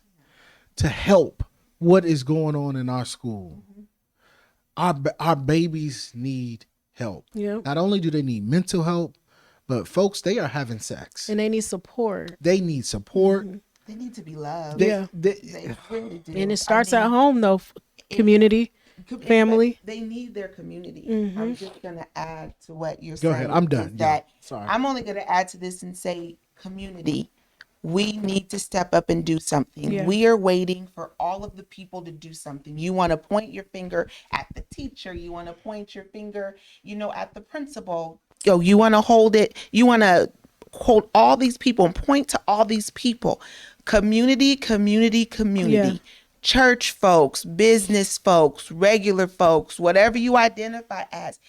Speaker 3: to help what is going on in our school. Our babies need help.
Speaker 4: Yeah.
Speaker 3: Not only do they need mental help, but folks, they are having sex.
Speaker 4: And they need support.
Speaker 3: They need support.
Speaker 2: They need to be loved.
Speaker 4: Yeah.
Speaker 2: They really do.
Speaker 4: And it starts at home, though. Community, family.
Speaker 2: They need their community. I'm just going to add to what you're
Speaker 3: Go
Speaker 2: saying.
Speaker 3: ahead. I'm done.
Speaker 2: is That
Speaker 3: Sorry.
Speaker 2: I'm only going to add to this and say community. We need to step up and do something.
Speaker 4: Yeah.
Speaker 2: We are waiting for all of the people to do something. You want to point your finger at the teacher. You want to point your finger, at the principal. You want to hold it. You want to hold all these people and point to all these people. Community, community, community.
Speaker 4: Yeah.
Speaker 2: Church folks, business folks, regular folks, whatever you identify as.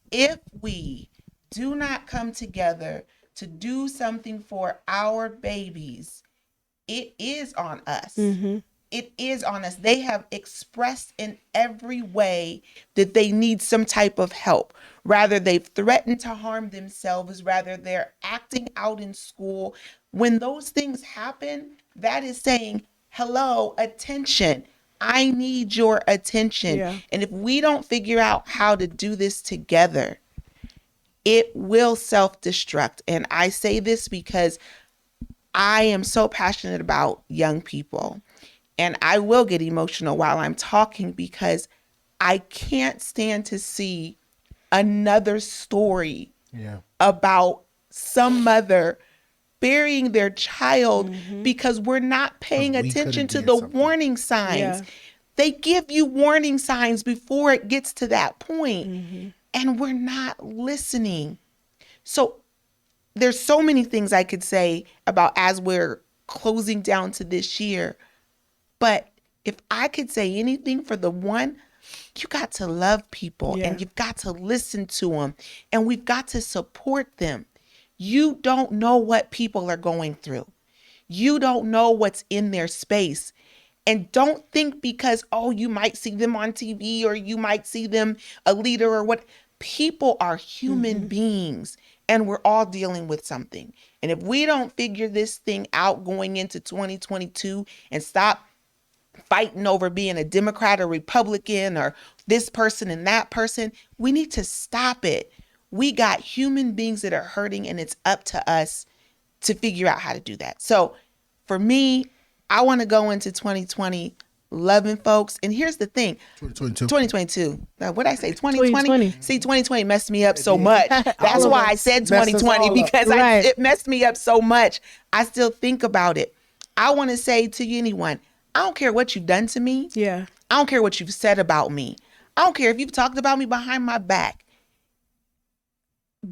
Speaker 2: If we do not come together to do something for our babies, it is on us. It is on us. They have expressed in every way that they need some type of help. Rather, they've threatened to harm themselves. Rather, they're acting out in school. When those things happen, that is saying, hello, attention. I need your attention.
Speaker 4: Yeah.
Speaker 2: And if we don't figure out how to do this together, it will self-destruct. And I say this because I am so passionate about young people. And I will get emotional while I'm talking because I can't stand to see another story about some mother burying their child because we're not paying attention to the warning signs.
Speaker 4: Yeah.
Speaker 2: They give you warning signs before it gets to that point, and we're not listening. So there's so many things I could say about as we're closing down to this year. But if I could say anything for the one, you got to love people and you've got to listen to them and we've got to support them. You don't know what people are going through. You don't know what's in their space. And don't think because, you might see them on TV or you might see them a leader or what. People are human beings and we're all dealing with something. And if we don't figure this thing out going into 2022 and stop fighting over being a Democrat or Republican or this person and that person, we need to stop it. We got human beings that are hurting and it's up to us to figure out how to do that. So for me, I want to go into 2020 loving folks. And here's the thing. 2022. What did I say? 2020? See, 2020 messed me up so much. That's why I said 2020 because it messed me up so much. I still think about it. I want to say to anyone, I don't care what you've done to me.
Speaker 4: Yeah.
Speaker 2: I don't care what you've said about me. I don't care if you've talked about me behind my back.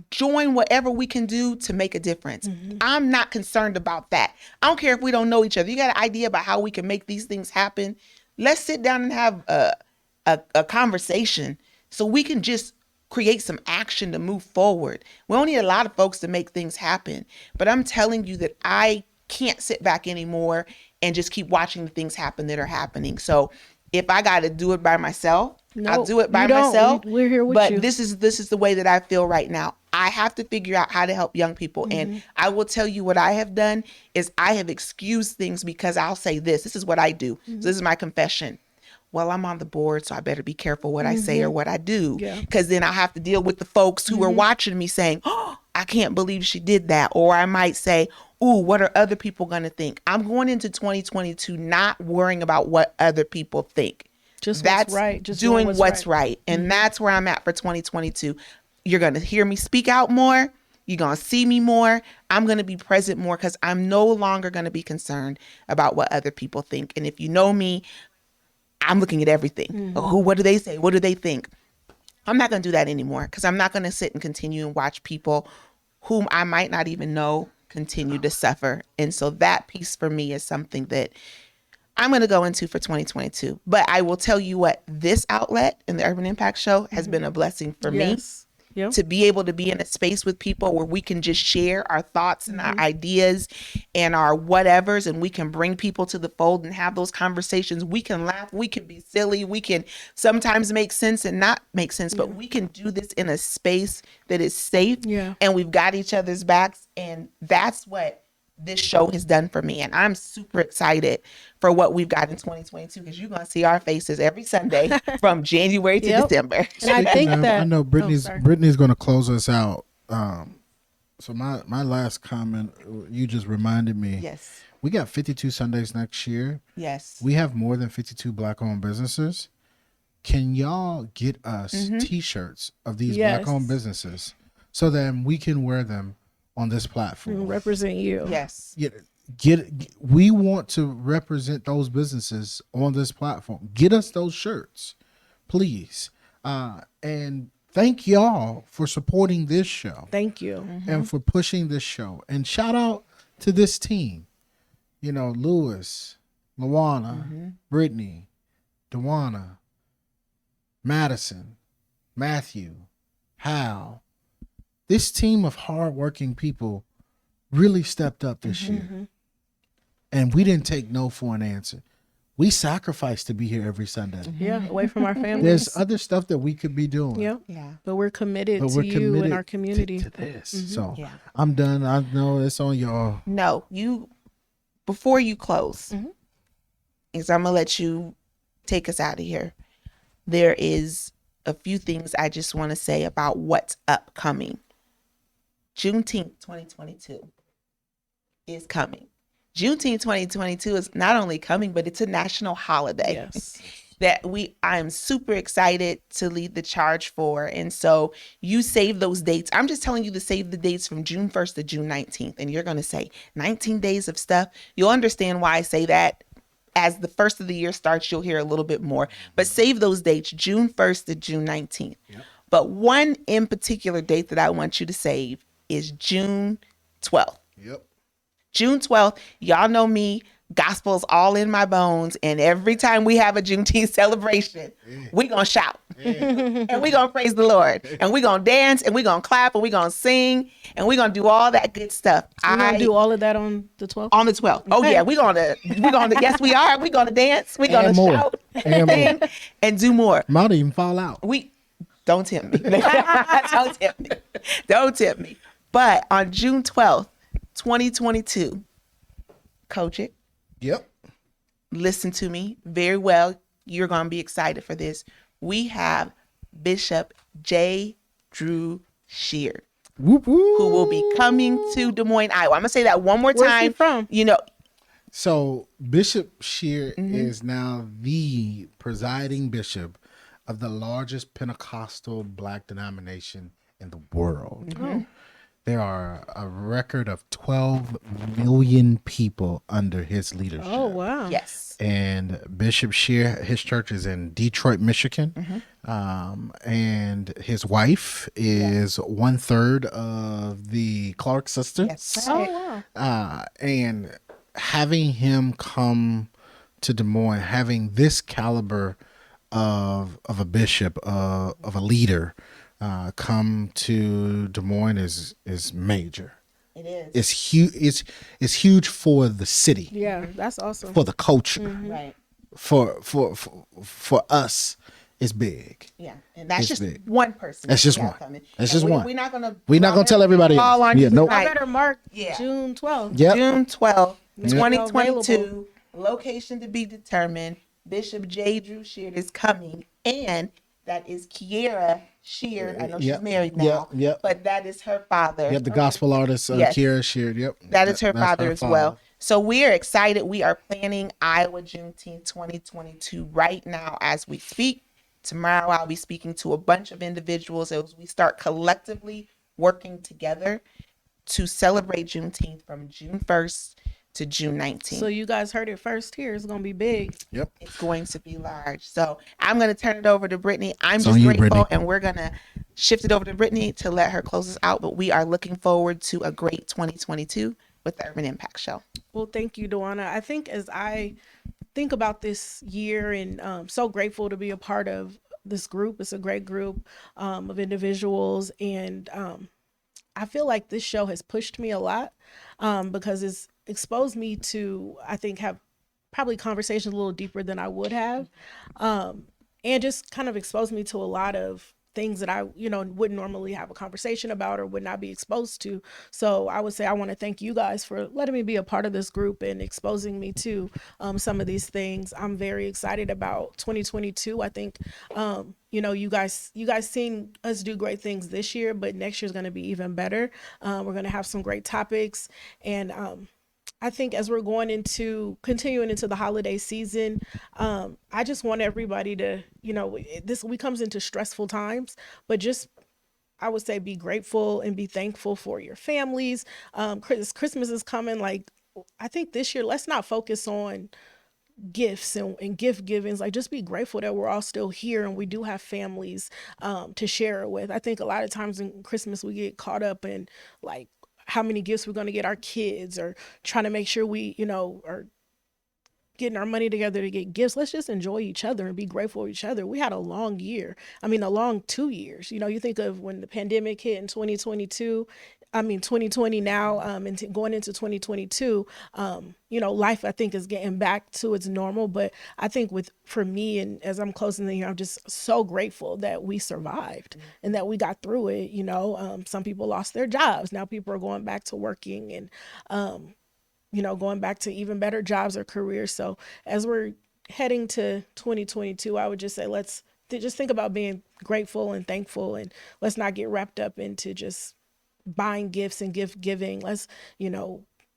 Speaker 2: Join whatever we can do to make a difference. I'm not concerned about that. I don't care if we don't know each other. You got an idea about how we can make these things happen? Let's sit down and have a conversation so we can just create some action to move forward. We don't need a lot of folks to make things happen. But I'm telling you that I can't sit back anymore and just keep watching the things happen that are happening. So if I got to do it by myself, I'll do it by myself.
Speaker 4: We're here with you.
Speaker 2: But this is the way that I feel right now. I have to figure out how to help young people. And I will tell you what I have done is I have excused things because I'll say this. This is what I do. So this is my confession. Well, I'm on the board, so I better be careful what I say or what I do. Because then I'll have to deal with the folks who are watching me saying, I I can't believe she did that. Or I might say, ooh, what are other people going to think? I'm going into 2022 not worrying about what other people think.
Speaker 4: Just
Speaker 2: That's
Speaker 4: what's right. Just
Speaker 2: doing what's
Speaker 4: right.
Speaker 2: right. And that's where I'm at for 2022. You're going to hear me speak out more. You're going to see me more. I'm going to be present more because I'm no longer going to be concerned about what other people think. And if you know me, I'm looking at everything. What do they say? What do they think? I'm not going to do that anymore because I'm not going to sit and continue and watch people whom I might not even know continue to suffer. And so that piece for me is something that I'm going to go into for 2022. But I will tell you what, this outlet in the Urban Impact Show has been a blessing for me.
Speaker 4: Yep.
Speaker 2: To be able to be in a space with people where we can just share our thoughts and our ideas and our whatevers, and we can bring people to the fold and have those conversations. We can laugh, we can be silly, we can sometimes make sense and not make sense, but we can do this in a space that is safe, and we've got each other's backs, and that's what this show has done for me. And I'm super excited for what we've got in 2022 because you're going to see our faces every Sunday from January to December.
Speaker 4: And I think
Speaker 3: I know Brittany's going to close us out. So my last comment, you just reminded me.
Speaker 2: Yes.
Speaker 3: We got 52 Sundays next year.
Speaker 2: Yes.
Speaker 3: We have more than 52 Black-owned businesses. Can y'all get us T-shirts of these Black-owned businesses so that we can wear them on this platform?
Speaker 4: Represent you.
Speaker 2: Yes.
Speaker 3: We want to represent those businesses on this platform. Get us those shirts, please. And thank y'all for supporting this show.
Speaker 4: Thank you.
Speaker 3: And for pushing this show. And shout out to this team. You know, Lewis, Lawana, Brittany, Dewana, Madison, Matthew, Hal. This team of hardworking people really stepped up this year. And we didn't take no for an answer. We sacrificed to be here every Sunday.
Speaker 4: Yeah, away from our families.
Speaker 3: There's other stuff that we could be doing.
Speaker 4: Yeah. But we're committed to you
Speaker 3: committed
Speaker 4: and our community.
Speaker 3: to this. So I'm done. I know it's on y'all.
Speaker 2: No, before you close, because I'm going to let you take us out of here. There is a few things I just want to say about what's upcoming. Juneteenth 2022 is coming. Juneteenth 2022 is not only coming, but it's a national holiday.
Speaker 4: Yes.
Speaker 2: That I'm super excited to lead the charge for. And so you save those dates. I'm just telling you to save the dates from June 1st to June 19th. And you're going to say 19 days of stuff. You'll understand why I say that. As the first of the year starts, you'll hear a little bit more. But save those dates, June 1st to June 19th. But one in particular date that I want you to save is June 12th. June 12th, y'all know me, gospel's all in my bones. And every time we have a Juneteenth celebration, we going to shout. And we going to praise the Lord. And we going to dance and we going to clap and we going to sing and we going to do all that good stuff.
Speaker 4: We're going to do all of that on the 12th?
Speaker 2: On the 12th. Oh, yeah. We're going to, yes, we are. We're going to dance. We're going to shout and sing and do more.
Speaker 3: Might even fall out.
Speaker 2: Don't tempt me. Don't tempt me. Don't tempt me. But on June 12th, 2022, coach it. Listen to me very well. You're going to be excited for this. We have Bishop J. Drew Scheer, who will be coming to Des Moines, Iowa. I'm going to say that one more time.
Speaker 4: Where's he from?
Speaker 2: You know.
Speaker 3: So Bishop Scheer is now the presiding bishop of the largest Pentecostal Black denomination in the world. There are a record of 12 million people under his leadership.
Speaker 4: Oh, wow.
Speaker 2: Yes.
Speaker 3: And Bishop Scheer, his church is in Detroit, Michigan. And his wife is 1/3 of the Clark sisters.
Speaker 2: Yes.
Speaker 4: Oh, wow.
Speaker 3: And having him come to Des Moines, having this caliber of a bishop, of a leader, come to Des Moines is major.
Speaker 2: It is.
Speaker 3: It's huge. It's huge for the city.
Speaker 4: Yeah, that's awesome.
Speaker 3: For the culture.
Speaker 2: Right.
Speaker 3: For us, it's big.
Speaker 2: Yeah, and that's
Speaker 3: It's
Speaker 2: just
Speaker 3: big.
Speaker 2: one person.
Speaker 3: That's just
Speaker 2: we have
Speaker 3: one.
Speaker 2: coming.
Speaker 3: That's
Speaker 2: And
Speaker 3: just one.
Speaker 2: We're not gonna
Speaker 3: tell everybody else.
Speaker 2: all on
Speaker 3: Yeah,
Speaker 2: you
Speaker 3: nope.
Speaker 4: I
Speaker 2: tonight.
Speaker 4: better mark
Speaker 2: Yeah.
Speaker 4: June 12th.
Speaker 3: Yep.
Speaker 2: June 12th,
Speaker 4: Yep.
Speaker 2: 2022. Location to be determined. Bishop J. Drew Scheer is coming, and that is Kiera Scheer. I know
Speaker 3: Yep.
Speaker 2: she's married now,
Speaker 3: Yep.
Speaker 2: but that is her father.
Speaker 3: Yep, the gospel artist
Speaker 2: Yes.
Speaker 3: Scheer. Yep,
Speaker 2: That is her
Speaker 3: that's
Speaker 2: father as well. So we are excited. We are planning Iowa Juneteenth 2022 right now as we speak. Tomorrow I'll be speaking to a bunch of individuals as we start collectively working together to celebrate Juneteenth from June 1st to June 19th.
Speaker 4: So you guys heard it first here. It's gonna be big.
Speaker 3: Yep.
Speaker 2: It's going to be large. So I'm going to turn it over to Brittany. I'm
Speaker 3: It's
Speaker 2: just
Speaker 3: on you,
Speaker 2: grateful,
Speaker 3: Brittany.
Speaker 2: and we're going to shift it over to Brittany to let her close us out. But we are looking forward to a great 2022 with the Urban Impact Show.
Speaker 4: Well, thank you, Duana. I think as I think about this year, and so grateful to be a part of this group. It's a great group of individuals, and I feel like this show has pushed me a lot because it's exposed me to, I think, have probably conversations a little deeper than I would have, and just kind of exposed me to a lot of things that I, wouldn't normally have a conversation about or would not be exposed to. So I would say I want to thank you guys for letting me be a part of this group and exposing me to some of these things. I'm very excited about 2022. I think, you guys seen us do great things this year, but next year's going to be even better. We're going to have some great topics, and I think as we're continuing into the holiday season, I just want everybody to, this we comes into stressful times, but just, I would say, be grateful and be thankful for your families. Christmas is coming. Like, I think this year, let's not focus on gifts and gift givings. Like, just be grateful that we're all still here and we do have families to share it with. I think a lot of times in Christmas, we get caught up in like, how many gifts we're going to get our kids, or trying to make sure we, are getting our money together to get gifts. Let's just enjoy each other and be grateful for each other. We had a long year. I mean, a long 2 years. You think of when the pandemic hit in 2020 now, and going into 2022, life, I think, is getting back to its normal. But I think for me, and as I'm closing the year, I'm just so grateful that we survived and that we got through it. Some people lost their jobs. Now people are going back to working and, going back to even better jobs or careers. So as we're heading to 2022, I would just say, let's just think about being grateful and thankful, and let's not get wrapped up into just buying gifts and gift giving. Let's,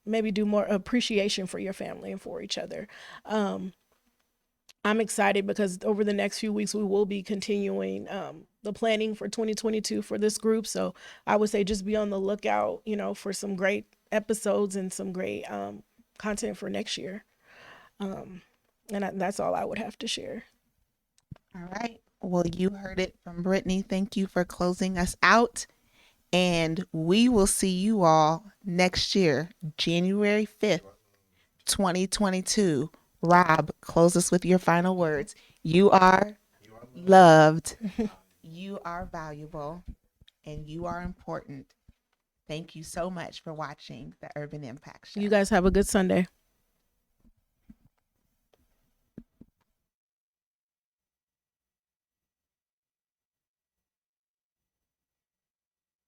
Speaker 4: maybe do more appreciation for your family and for each other. I'm excited because over the next few weeks, we will be continuing the planning for 2022 for this group. So I would say just be on the lookout, for some great episodes and some great content for next year. And that's all I would have to share.
Speaker 2: All right. Well, you heard it from Brittany. Thank you for closing us out. And we will see you all next year, January 5th, 2022. Rob, close us with your final words. You are loved. You are valuable. And you are important. Thank you so much for watching the Urban Impact Show.
Speaker 4: You guys have a good Sunday.